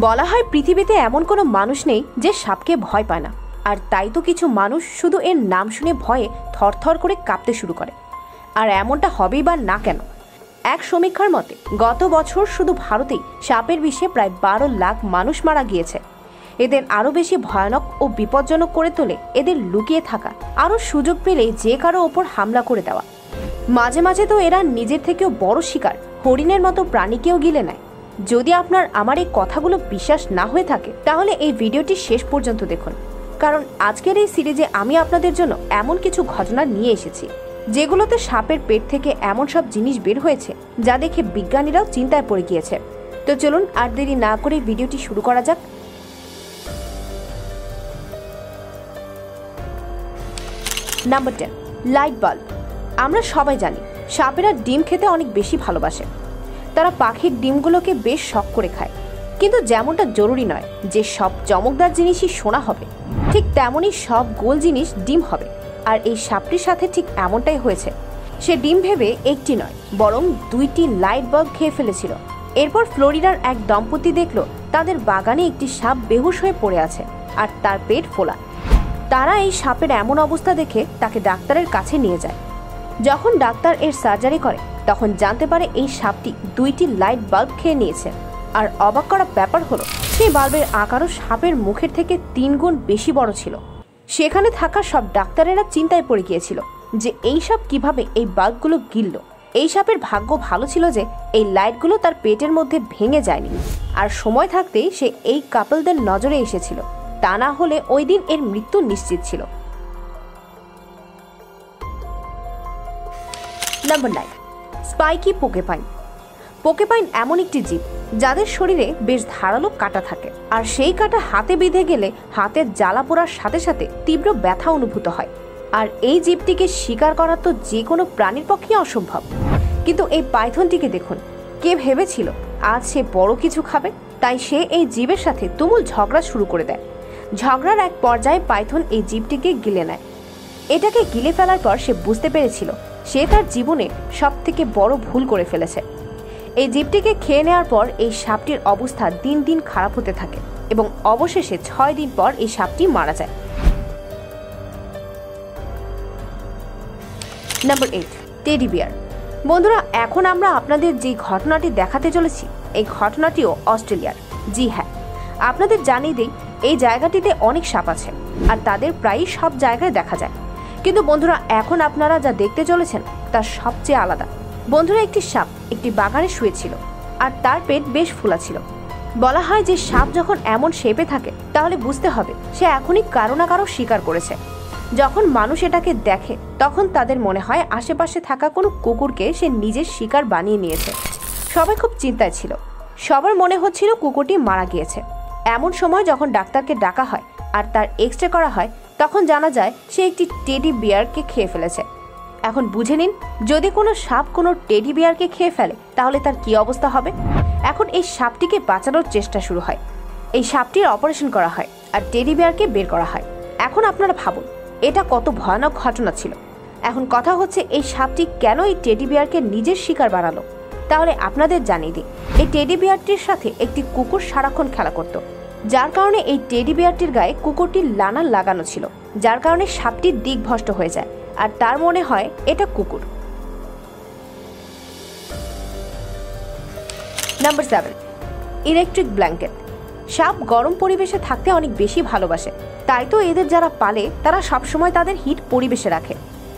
বলা হয় পৃথিবীতে এমন কোনো মানুষ নেই যে সাপকে ভয় পায় না, আর তাই তো কিছু মানুষ শুধু এর নাম শুনে ভয়ে থরথর করে কাঁপতে শুরু করে। আর এমনটা হবেই বা না কেন? এক সমীক্ষার মতে গত বছর শুধু ভারতেই সাপের বিষে প্রায় 12 লাখ মানুষ মারা গিয়েছে। এদের আরও বেশি ভয়ানক ও বিপজ্জনক করে তোলে এদের লুকিয়ে থাকা, আরও সুযোগ পেলে যে কারো ওপর হামলা করে দেওয়া। মাঝে মাঝে তো এরা নিজের থেকেও বড় শিকার হরিণের মতো প্রাণীকেও গিলে নেয়। যদি আপনার আমার এই কথাগুলো বিশ্বাস না হয়ে থাকে তাহলে এই ভিডিওটি শেষ পর্যন্ত দেখুন, কারণ আজকের এই সিরিজে আমি আপনাদের জন্য এমন কিছু ঘটনা নিয়ে এসেছি যেগুলোতে সাপের পেট থেকে এমন সব জিনিস বের হয়েছে যা দেখে বিজ্ঞানীরাও চিন্তায় পড়ে গিয়েছে। তো চলুন আর দেরি না করে ভিডিওটি শুরু করা যাক। Number 10, light bulb. আমরা সবাই জানি সাপেরা ডিম খেতে অনেক বেশি ভালোবাসে। তারা পাখির ডিমগুলোকে বেশ শখ করে খায়, কিন্তু যেমনটা জরুরি নয় যে সব চমকদার জিনিসই সোনা হবে, ঠিক তেমনই সব গোল জিনিস ডিম হবে। আর এই সাপটির সাথে ঠিক এমনটাই হয়েছে। সে ডিম ভেবে একটি নয় বরং 2টি লাইট বাল্ব খেয়ে ফেলেছিল। এরপর ফ্লোরিডার এক দম্পতি দেখল তাদের বাগানে একটি সাপ বেহুশ হয়ে পড়ে আছে আর তার পেট ফোলা। তারা এই সাপের এমন অবস্থা দেখে তাকে ডাক্তারের কাছে নিয়ে যায়। যখন ডাক্তার এর সার্জারি করে তখন জানতে পারে এই সাপটি 2টি লাইট বাল্ব খেয়ে নিয়েছে। আর অবাক করা ব্যাপার হলো সেই বাল্বের আকারও সাপের মুখের থেকে 3 গুণ বেশি বড় ছিল। সেখানে থাকা সব ডাক্তারেরা চিন্তায় পড়ে গিয়েছিল যে এই সাপ কিভাবে এই বাল্বগুলো গিলল। এই সাপের ভাগ্য ভালো ছিল যে এই লাইটগুলো তার পেটের মধ্যে ভেঙে যায়নি, আর সময় থাকতেই সে এই কাপলদের নজরে এসেছিল। তা না হলে ওই দিন এর মৃত্যু নিশ্চিত ছিল। Number 9, spiky পোকেপাইন। পোকেপাইন এমন একটি জীব যাদের শরীরে বেশ ধারালো কাঁটা থাকে, আর সেই কাঁটা হাতে বিঁধে গেলে হাতের জ্বালা পোড়ার সাথে সাথে তীব্র ব্যথা অনুভূত হয়। আর এই জীবটিকে শিকার করা তো যে কোনো প্রাণীর পক্ষে অসম্ভব। কিন্তু এই পাইথনটিকে দেখুন, কে ভেবেছিল আজ সে বড় কিছু খাবে? তাই সে এই জীবের সাথে তুমুল ঝগড়া শুরু করে দেয়। ঝগড়ার এক পর্যায়ে পাইথন এই জীবটিকে গিলে নেয়। এটাকে গিলে ফেলার পর সে বুঝতে পেরেছিল সে তার জীবনে সবথেকে বড় ভুল করে ফেলেছে। এই জীবটিকে খেয়ে নেওয়ার পর এই সাপটির অবস্থা দিন দিন খারাপ হতে থাকে এবং অবশেষে 6 দিন পর এই সাপটি মারা যায়। Number 8, teddy bear. বন্ধুরা, এখন আমরা আপনাদের যে ঘটনাটি দেখাতে চলেছি এই ঘটনাটিও অস্ট্রেলিয়ার। জি হ্যাঁ, আপনাদের জানিয়ে দিই এই জায়গাটিতে অনেক সাপ আছে আর তাদের প্রায়ই সব জায়গায় দেখা যায়। কিন্তু বন্ধুরা, এখন আপনারা যা দেখতে চলেছেন তা সবচেয়ে আলাদা। বন্ধুরা, একটি সাপ একটি বাগানে শুয়েছিল আর তার পেট বেশ ফোলা ছিল। বলা হয় যে সাপ যখন এমন শেপে থাকে তাহলে বুঝতে হবে সে এখনই কারো না কারো শিকার করেছে। যখন মানুষ এটাকে দেখে তখন তাদের মনে হয় আশেপাশে থাকা কোনো কুকুরকে সে নিজের শিকার বানিয়ে নিয়েছে। সবাই খুব চিন্তায় ছিল, সবার মনে হচ্ছিল কুকুরটি মারা গিয়েছে। এমন সময় যখন ডাক্তারকে ডাকা হয় আর তার এক্সরে করা হয় তখন জানা যায় সে একটি টেডি বিয়ারকে খেয়ে ফেলেছে। এখন বুঝে নিন, যদি কোনো সাপ কোনো টেডি বিয়ারকে খেয়ে ফেলে তাহলে তার কি অবস্থা হবে। এখন এই সাপটিকে বাঁচানোর চেষ্টা শুরু হয়। এই সাপটির অপারেশন করা হয় আর টেডি বিয়ারকে বের করা হয়। এখন আপনারা ভাবুন এটা কত ভয়ানক ঘটনা ছিল। এখন কথা হচ্ছে এই সাপটি কেন এই টেডি বিয়ারকে নিজের শিকার বানালো। তাহলে আপনাদের জানিয়ে দিই, এই টেডি বিয়ারটির সাথে একটি কুকুর সারাক্ষণ খেলা করত, যার কারণে এই টেডি বিয়ারটির গায়ে কুকুরটির লানা লাগানো ছিল, যার কারণে সাপটি দিকভ্রষ্ট হয়ে যায় আর তার মনে হয় এটা কুকুর। Number 7, electric blanket. সাপ গরম পরিবেশে থাকতে অনেক বেশি ভালোবাসে, তাই তো এদের যারা পালে তারা সবসময় তাদের হিট পরিবেশে রাখে।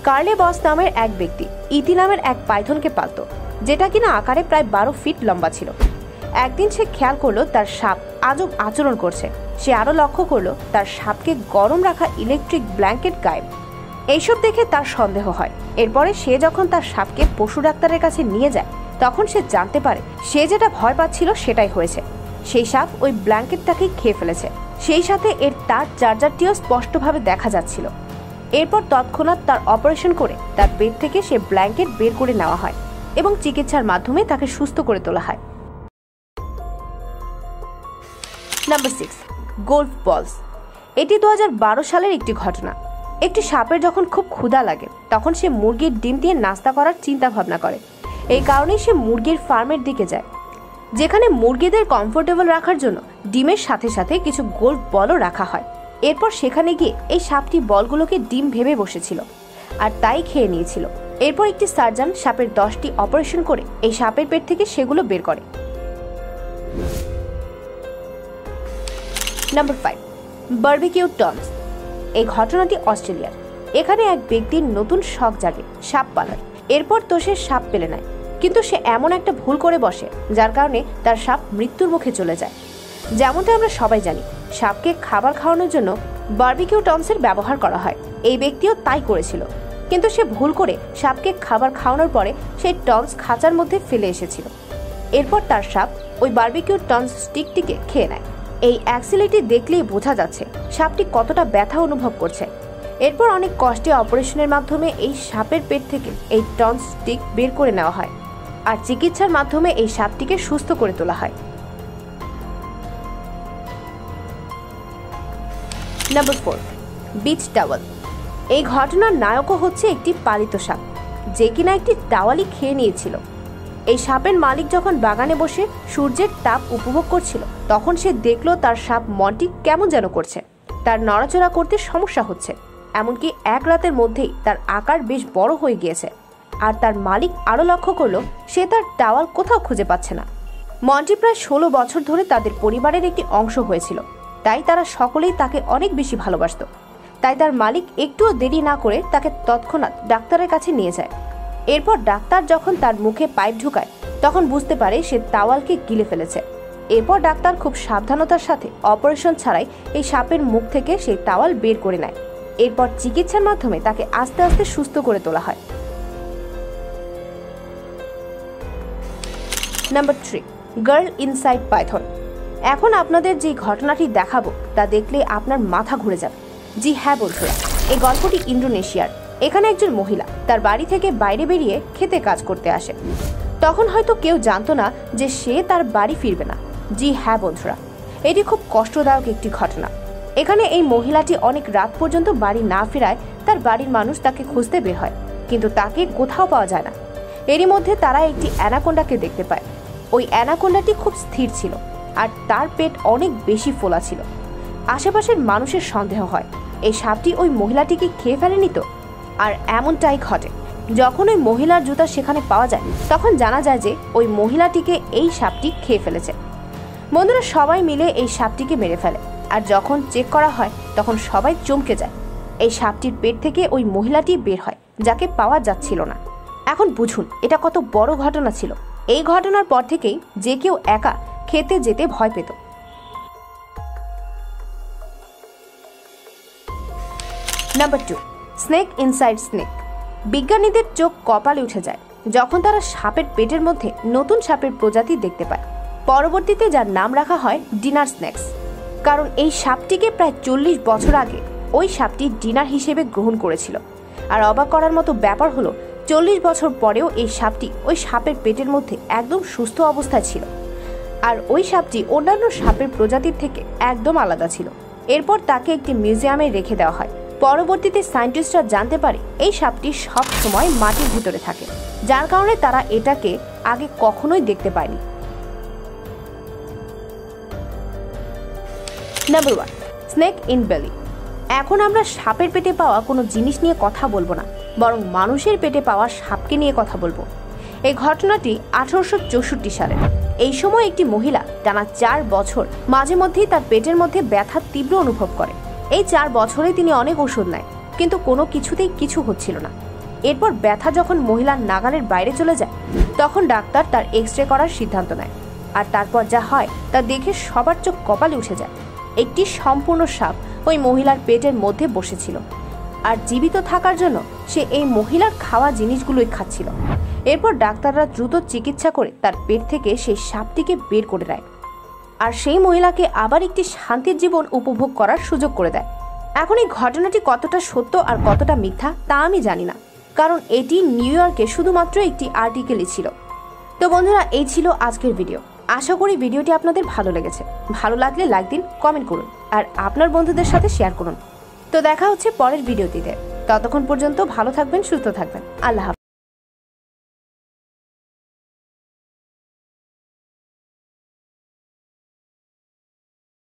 কার্লে বস নামের এক ব্যক্তি ইতি নামের এক পাইথনকে পালত, যেটা কিনা আকারে প্রায় 12 ফিট লম্বা ছিল। একদিন সে খেয়াল করলো তার সাপ আজব আচরণ করছে। সে আরো লক্ষ্য করলো তার সাপকে গরম রাখা ইলেকট্রিক ব্ল্যাঙ্কেট গায়েব। এইসব দেখে তার সন্দেহ হয়। এরপরে সে যখন তার সাপকে পশু ডাক্তারের কাছে নিয়ে যায় তখন সে জানতে পারে সে যেটা ভয় পাচ্ছিল সেটাই হয়েছে। সেই সাপ ওই ব্ল্যাঙ্কেটটাকেই খেয়ে ফেলেছে, সেই সাথে এর তার চার্জারটিও স্পষ্টভাবে দেখা যাচ্ছিল। এরপর তৎক্ষণাৎ তার অপারেশন করে তার পেট থেকে সে ব্ল্যাঙ্কেট বের করে নেওয়া হয় এবং চিকিৎসার মাধ্যমে তাকে সুস্থ করে তোলা হয়। নাম্বার 6, গোল্ফ বলস। এটি 2012 সালের একটি ঘটনা। একটি সাপের যখন খুব ক্ষুধা লাগে তখন সে মুরগির ডিম দিয়ে নাস্তা করার চিন্তা ভাবনা করে। এই কারণেই সে মুরগির ফার্মের দিকে যায়, যেখানে মুরগিদের কমফোর্টেবল রাখার জন্য ডিমের সাথে সাথে কিছু গোল বলও রাখা হয়। এরপর সেখানে গিয়ে এই সাপটি বলগুলোকে ডিম ভেবে বসেছিল আর তাই খেয়ে নিয়েছিল। এরপর একটি সার্জন সাপের 10টি অপারেশন করে এই সাপের পেট থেকে সেগুলো বের করে। Number 5, barbecue Tom's. এই ঘটনাটি অস্ট্রেলিয়ার। এখানে এক ব্যক্তির নতুন শখ জাগে সাপ পালার। এরপর তো সে সাপ পেলে নেয়, কিন্তু সে এমন একটা ভুল করে বসে যার কারণে তার সাপ মৃত্যুর মুখে চলে যায়। যেমনটা আমরা সবাই জানি, সাপকে খাবার খাওয়ানোর জন্য বারবিকিউ টমসের ব্যবহার করা হয়। এই ব্যক্তিও তাই করেছিল, কিন্তু সে ভুল করে সাপকে খাবার খাওয়ানোর পরে সেই টমস খাঁচার মধ্যে ফেলে এসেছিল। এরপর তার সাপ ওই বারবিকিউ টমস স্টিকটিকে খেয়ে নেয়। এই অ্যাক্সিলিটি দেখলেই বোঝা যাচ্ছে সাপটি কতটা ব্যথা অনুভব করছে। এরপর অনেক কষ্টে অপারেশনের মাধ্যমে এই সাপের পেট থেকে এই টমস স্টিক বের করে নেওয়া হয় আর চিকিৎসার মাধ্যমে এই সাপটিকে সুস্থ করে তোলা হয়। Number 4, beach towel. এই ঘটনার নায়কও হচ্ছে একটি পালিত সাপ, যে কিনা একটি টাওয়ালই খেয়ে নিয়েছিল। এই সাপের মালিক যখন বাগানে বসে সূর্যের তাপ উপভোগ করছিল, তখন সে দেখলো তার সাপ মন্টি কেমন যেন করছে। তার নড়াচড়া করতে সমস্যা হচ্ছে, এমনকি এক রাতের মধ্যেই তার আকার বেশ বড় হয়ে গিয়েছে। আর তার মালিক আরও লক্ষ্য করলো সে তার টাওয়াল কোথাও খুঁজে পাচ্ছে না। মন্টি প্রায় 16 বছর ধরে তাদের পরিবারের একটি অংশ হয়েছিল, তাই তারা সকলেই তাকে অনেক বেশি ভালোবাসত। তাই তার মালিক একটুও দেরি না করে তাকে তৎক্ষণাৎ ডাক্তারের কাছে নিয়ে যায়। এরপর ডাক্তার যখন তার মুখে পাইপ ঢুকায়, তখন বুঝতে পারে সে টাওয়ালকে গিলে ফেলেছে। এরপর ডাক্তার খুব সাবধানতার সাথে অপারেশন ছাড়াই এই সাপের মুখ থেকে সেই টাওয়াল বের করে নেয়। এরপর চিকিৎসার মাধ্যমে তাকে আস্তে আস্তে সুস্থ করে তোলা হয়। Number 3, girl inside Python. এখন আপনাদের যে ঘটনাটি দেখাবো তা দেখলে আপনার মাথা ঘুরে যাবে। জি হ্যাঁ বন্ধুরা, এই গল্পটি ইন্দোনেশিয়ার। এখানে একজন মহিলা তার বাড়ি থেকে বাইরে বেরিয়ে খেতে কাজ করতে আসে। তখন হয়তো কেউ জানতো না যে সে তার বাড়ি ফিরবে না। জি হ্যাঁ বন্ধুরা, এটি খুব কষ্টদায়ক একটি ঘটনা। এখানে এই মহিলাটি অনেক রাত পর্যন্ত বাড়ি না ফেরায় তার বাড়ির মানুষ তাকে খুঁজতে বের হয়, কিন্তু তাকে কোথাও পাওয়া যায় না। এরই মধ্যে তারা একটি অ্যানাকোন্ডাকে দেখতে পায়। ওই অ্যানাকোন্ডাটি খুব স্থির ছিল আর তার পেট অনেক বেশি ফোলা ছিল। আশেপাশের মানুষের সন্দেহ হয় এই সাপটি ওই মহিলাটিকে খেয়ে ফেলেনি তো। আর এমনটাই ঘটে। যখন ওই মহিলার জুতা সেখানে পাওয়া যায়, তখন জানা যায় যে ওই মহিলাটিকে এই সাপটি খেয়ে ফেলেছে। বন্ধুরা সবাই মিলে এই সাপটিকে মেরে ফেলে, আর যখন চেক করা হয় তখন সবাই চমকে যায়। এই সাপটির পেট থেকে ওই মহিলাটি বের হয়, যাকে পাওয়া যাচ্ছিল না। এখন বুঝুন এটা কত বড় ঘটনা ছিল। এই ঘটনার পর থেকেই যে কেউ একা খেতে যেতে ভয় পেত। Number 2, snake inside snake. বিজ্ঞানীদের চোখ কপালে উঠে যায় যখন তারা সাপের পেটের মধ্যে নতুন সাপের প্রজাতি দেখতে পায়, পরবর্তীতে যার নাম রাখা হয় ডিনার স্নেকস। কারণ এই সাপটিকে প্রায় 40 বছর আগে ওই সাপটি ডিনার হিসেবে গ্রহণ করেছিল। আর অবাক করার মতো ব্যাপার হলো 40 বছর পরেও এই সাপটি ওই সাপের পেটের মধ্যে একদম সুস্থ অবস্থায় ছিল। আর ওই সাপটি অন্যান্য সাপের প্রজাতির থেকে একদম আলাদা ছিল। এরপর তাকে একটি মিউজিয়ামে রেখে দেওয়া হয়। পরবর্তীতে সায়েন্টিস্টরা জানতে পারে এই সাপটি সব সময় মাটির ভিতরে থাকে, যার কারণে তারা এটাকে আগে কখনোই দেখতে পায়নি। নাম্বার 1, স্নেক ইন বেলি। এখন আমরা সাপের পেটে পাওয়া কোনো জিনিস নিয়ে কথা বলবো না, বরং মানুষের পেটে পাওয়া সাপকে নিয়ে কথা বলবো। এই ঘটনাটি 1864 সালে। এই সময় একটি মহিলা টানা 4 বছর মাঝে মধ্যেই তার পেটের মধ্যে ব্যথা তীব্র অনুভব করে। এই 4 বছরে তিনি অনেক ওষুধ নেয়, কিন্তু কোনো কিছুতেই কিছু হচ্ছিল না। এরপর ব্যথা যখন মহিলার নাগালের বাইরে চলে যায়, তখন ডাক্তার তার এক্স-রে করার সিদ্ধান্ত নেয়। আর তারপর যা হয় তা দেখে সবার চোখ কপালে উঠে যায়। একটি সম্পূর্ণ সাপ ওই মহিলার পেটের মধ্যে বসেছিল, আর জীবিত থাকার জন্য সে এই মহিলার খাওয়া জিনিসগুলোই খাচ্ছিল। এরপর ডাক্তাররা দ্রুত চিকিৎসা করে তার পেট থেকে সেই সাপটিকে বের করে দেয়, আর সেই মহিলাকে আবার একটি শান্তির জীবন উপভোগ করার সুযোগ করে দেয়। এখন এই ঘটনাটি কতটা সত্য আর কতটা মিথ্যা তা আমি জানি না, কারণ এটি নিউ ইয়র্কে শুধুমাত্র একটি আর্টিকেলই ছিল। তো বন্ধুরা, এই ছিল আজকের ভিডিও। আশা করি ভিডিওটি আপনাদের ভালো লেগেছে। ভালো লাগলে লাইক দিন, কমেন্ট করুন আর আপনার বন্ধুদের সাথে শেয়ার করুন। তো দেখা হচ্ছে পরের ভিডিওটিতে। ততক্ষণ পর্যন্ত ভালো থাকবেন, সুস্থ থাকবেন। আল্লাহ হাফেজ।